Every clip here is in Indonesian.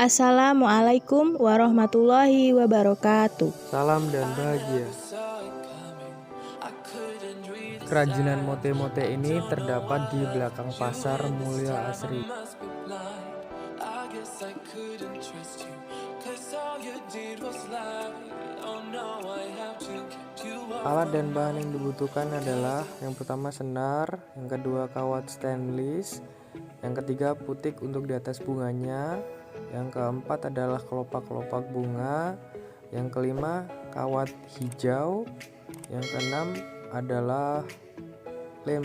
Assalamualaikum warahmatullahi wabarakatuh. Salam dan bahagia. Kerajinan mote-mote ini terdapat di belakang pasar Mulya Asri. Alat dan bahan yang dibutuhkan adalah yang pertama senar, yang kedua kawat stainless, yang ketiga putik untuk di atas bunganya, yang keempat adalah kelopak-kelopak bunga, yang kelima kawat hijau, yang keenam adalah lem.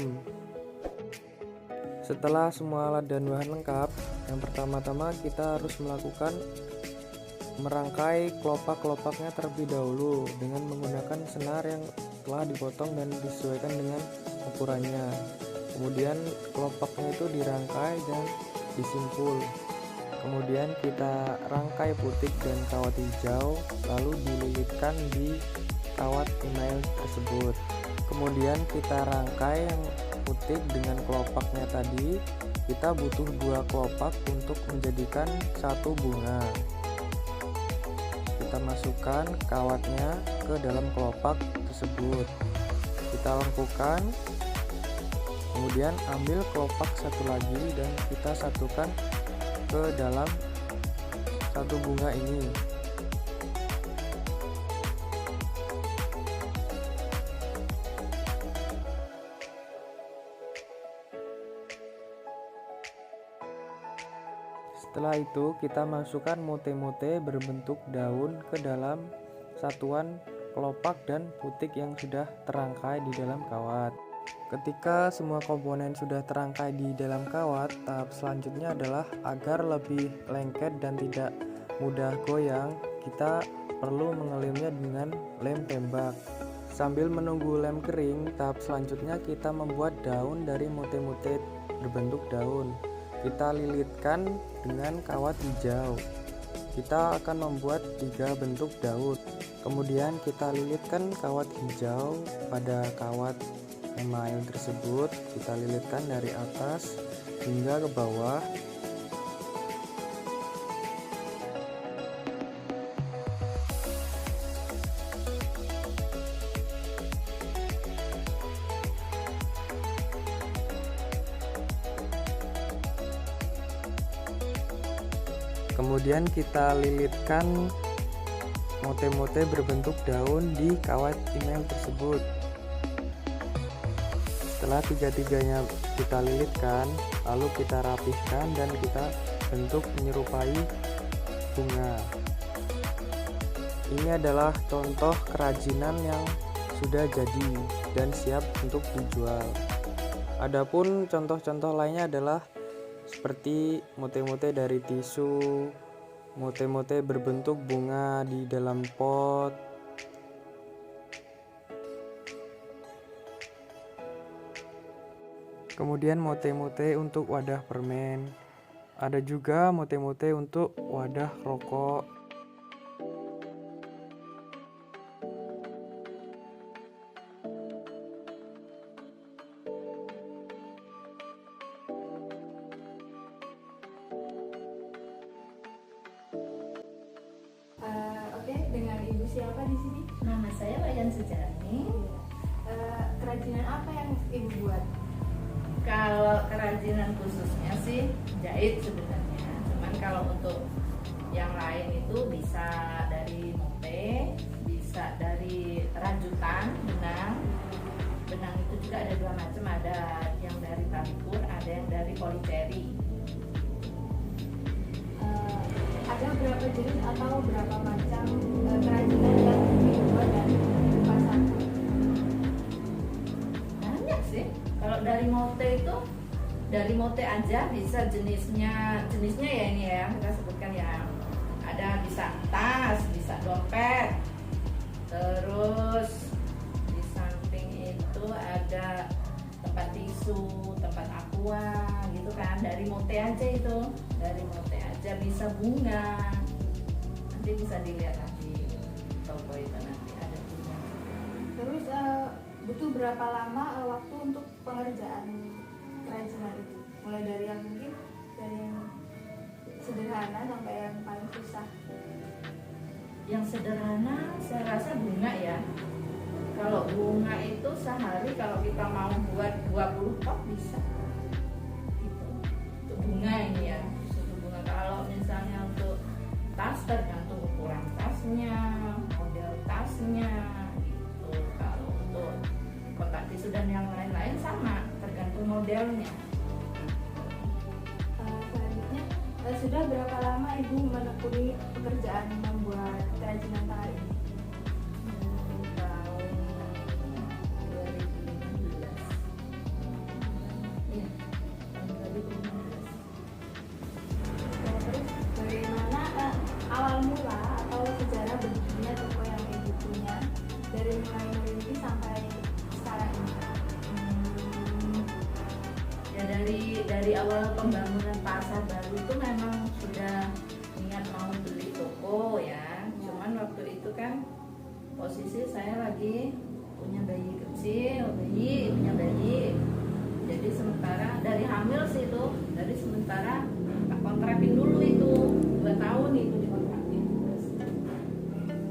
Setelah semua alat dan bahan lengkap, yang pertama-tama kita harus melakukan merangkai kelopak-kelopaknya terlebih dahulu dengan menggunakan senar yang telah dipotong dan disesuaikan dengan ukurannya. Kemudian kelopaknya itu dirangkai dan disimpul. Kemudian kita rangkai putik dan kawat hijau, lalu dililitkan di kawat email tersebut. Kemudian kita rangkai yang putik dengan kelopaknya tadi. Kita butuh 2 kelopak untuk menjadikan satu bunga. Kita masukkan kawatnya ke dalam kelopak tersebut. Kita lengkukan. Kemudian ambil kelopak satu lagi dan kita satukan ke dalam satu bunga ini. Setelah itu kita masukkan mote-mote berbentuk daun ke dalam satuan kelopak dan putik yang sudah terangkai di dalam kawat. Ketika semua komponen sudah terangkai di dalam kawat, tahap selanjutnya adalah agar lebih lengket dan tidak mudah goyang, kita perlu mengelimnya dengan lem tembak. Sambil menunggu lem kering, tahap selanjutnya kita membuat daun dari mote-mote berbentuk daun. Kita lilitkan dengan kawat hijau. Kita akan membuat 3 bentuk daun. Kemudian kita lilitkan kawat hijau pada kawat email tersebut. Kita lilitkan dari atas hingga ke bawah. Kemudian kita lilitkan mote-mote berbentuk daun di kawat email tersebut. Setelah tiga-tiganya kita lilitkan, lalu kita rapihkan dan kita bentuk menyerupai bunga. Ini adalah contoh kerajinan yang sudah jadi dan siap untuk dijual. Adapun contoh-contoh lainnya adalah seperti mote-mote dari tisu, mote-mote berbentuk bunga di dalam pot, kemudian mote-mote untuk wadah permen, ada juga mote-mote untuk wadah rokok. Oke, dengan Ibu siapa di sini? Nama saya Wayan Sujani. Kerajinan apa yang Ibu buat? Kalau kerajinan khususnya sih jahit sebenarnya. Cuman kalau untuk yang lain itu bisa dari mote, bisa dari rajutan benang. Benang itu juga ada 2 macam, ada yang dari talikur, ada yang dari polyteri. Ada berapa jenis atau berapa macam kerajinan yang dibuat dan dipasarkan? Banyak sih. Kalau dari mote itu, dari mote aja bisa jenisnya ya ini ya, kita sebutkan ya. Ada bisa tas, bisa dompet. Terus di samping itu ada tempat tisu, tempat aqua gitu kan. Dari mote aja itu, dari mote aja bisa bunga. Nanti bisa dilihat di toko itu nanti ada bunga. Terus butuh berapa lama waktu untuk pengerjaan kerajinan itu? Mulai dari yang mungkin dari yang sederhana sampai yang paling susah? Yang sederhana saya rasa bunga ya. Kalau bunga itu sehari kalau kita mau buat 20 pot bisa gitu. Untuk bunga ini ya, untuk bunga. Kalau misalnya untuk tas tergantung ukuran tasnya, model tasnya gitu. Kalau untuk kotak tisu dan yang lain-lain sama, tergantung modelnya. Selanjutnya, sudah berapa lama Ibu menekuni pekerjaan membuat kerajinan tangan ini? Tahun 2015. Iya, tahun 2015. Terus bagaimana awal mula atau sejarah berdirinya toko yang Ibu punya dari mulai merintis sampai sekarang ini? Ya dari awal pembangunan pasar baru itu memang sudah niat mau beli toko ya. Cuman waktu itu kan posisi saya lagi punya bayi kecil, punya bayi. Jadi sementara dari hamil sih itu, dari sementara tak kontrakin dulu itu 2 tahun itu dikontrakin. Terus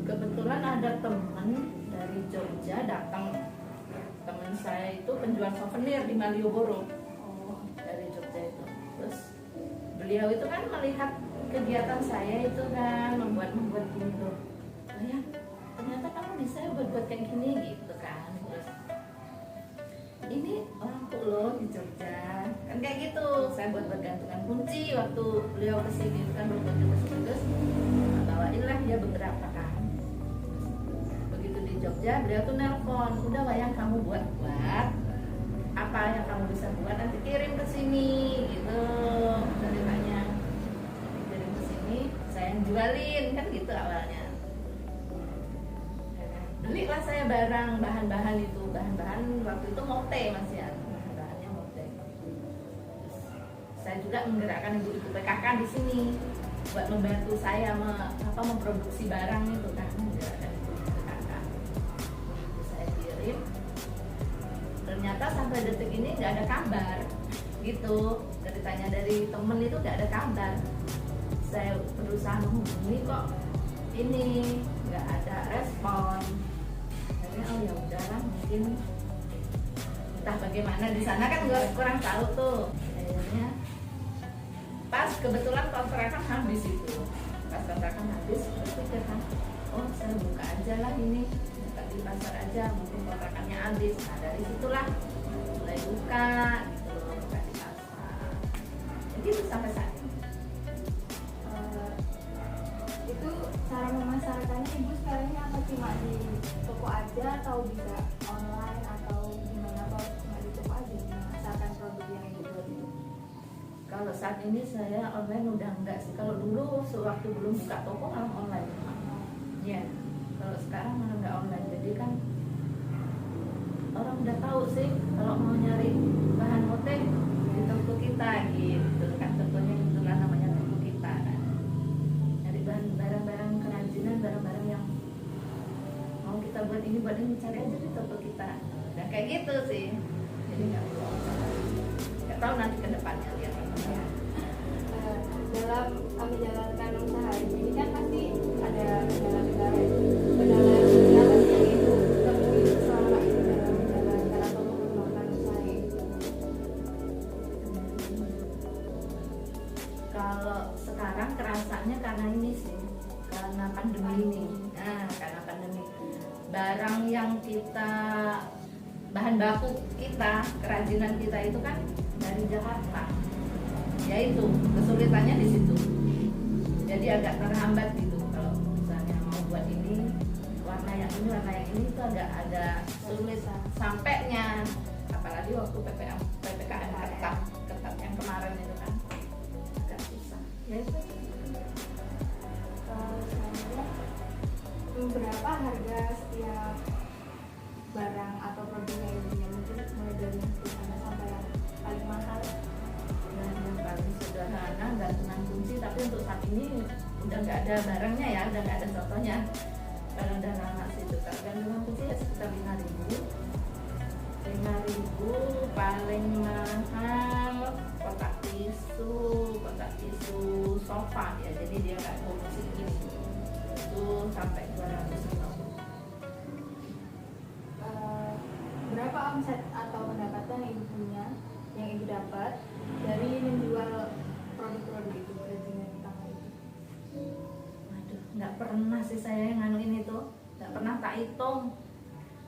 kebetulan ada teman dari Jogja datang. Teman saya itu penjual souvenir di Malioboro. Dari Jogja itu. Terus beliau itu kan melihat kegiatan saya itu kan membuat gini tuh. Oh ya, ternyata kamu bisa buat kayak gini gitu kan. Terus ini orangku loh di Jogja kan kayak gitu. Saya buat gantungan kunci waktu beliau kesini kan buat kesini. Terus bawainlah dia beberapa kan. Begitu di Jogja beliau tuh nelpon, udah Wayang kamu buat apa yang kamu bisa buat nanti kirim ke sini gitu ceritanya. Kirim ke sini saya yang jualin kan gitu awalnya. Belilah saya bahan-bahan itu, bahan-bahan waktu itu mote masih ya, bahannya mote. Terus saya juga menggerakkan ibu-ibu PKK di sini buat membantu saya memproduksi barang itu kan, menggerakkan ibu-ibu PKK. Terus saya kirim. Ternyata sampai detik ini nggak ada kabar gitu. Ceritanya dari temen itu nggak ada kabar. Saya berusaha menghubungi kok ini nggak ada respon. Akhirnya oh ya udahlah, mungkin entah bagaimana di sana kan gue kurang tahu tuh. Akhirnya pas kebetulan kontrakan habis itu, pas kontrakan habis berpikir kan, oh saya buka aja lah ini, buka di pasar aja, mungkin kontrakannya habis. Nah dari situlah mulai buka gitu loh, buka di pasar. Jadi itu sampai saat ini. Itu cara memasarkannya Ibu sekarang ini apa, cuma di toko aja atau bisa online atau gimana, atau cuma di toko aja memasarkan produk yang Ibu buat itu? Kalau saat ini saya online udah enggak sih. Kalau dulu sewaktu belum buka toko malah online. Ya, kalau sekarang malah enggak online. Jadi kan orang udah tahu sih kalau mau nyari bahan mote di toko kita gitu kan, contohnya itulah namanya toko kita kan. Nyari barang-barang kerajinan, barang-barang yang mau kita buat ini cari aja di toko kita. Dan kayak gitu sih. Jadi nggak tahu nanti ke depannya lihat ya. Dalam menjalankan usaha ini kan pasti ada kendala-kendala yang Ibu temui selama ini dalam menjalankan atau mengembangkan usaha ini. Kalau sekarang kerasanya karena ini sih, karena pandemi ini. Nah, karena pandemi, barang yang kita, bahan baku kita, kerajinan kita itu kan dari Jakarta. Yaitu kesulitannya di situ. Jadi agak terhambat gitu. Kalau misalnya mau buat ini, warna yang ini itu agak ada sulit sampainya. Apalagi waktu PPKM ketat yang kemarin itu kan agak susah. Ya itu. Selanjutnya, berapa harga setiap barang atau produk yang Ibu mungkin mulai dari yang sederhana sampai yang paling mahal? Dan yang paling sederhana gantungan kunci, tapi untuk saat ini udah nggak ada barangnya ya, udah nggak ada contohnya. Kalau udah lama sih itu gantungan kunci ya sekitar 5.000. 5.000 paling mahal kotak tisu sofa ya, jadi dia nggak fungsi gini. Itu sampai 250. Berapa omset atau pendapatan yang ibu punya, yang ibu dapat dari menjual produk-produk itu, kerajinan tangan itu? Waduh, nggak pernah sih saya yang nganuin itu, nggak pernah tak hitung.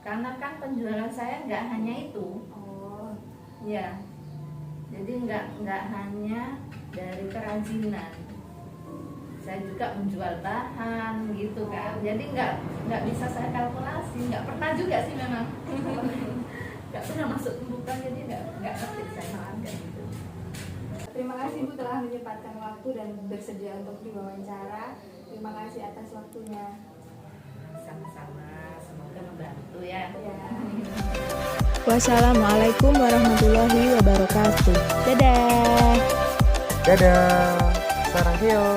Karena kan penjualan saya nggak hanya itu, Oh, ya. Jadi nggak hanya dari kerajinan. Saya juga menjual bahan gitu kan. Jadi nggak bisa saya kalkulasi, nggak pernah juga sih memang. Nggak pernah masuk pembukaan, jadi nggak ngerti saya harga gitu. terima kasih Bu telah menyempatkan waktu dan bersedia untuk diwawancara. Terima kasih atas waktunya. Sama-sama, semoga membantu ya. Ya. Wassalamualaikum warahmatullahi wabarakatuh. Dadah. Dadah, sarang heo.